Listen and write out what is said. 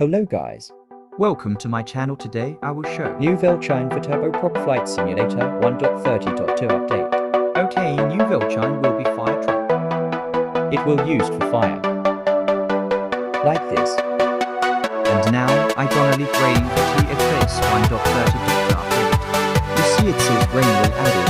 Hello guys, Welcome to my channel. Today I will show new Velchine for Turboprop Flight Simulator 1.30.2 update. Okay, new Velchine will be fire truck. It will used for fire. Like this. And now I gonna leave rain for TFS 1.30.2 update. You see it says rain will add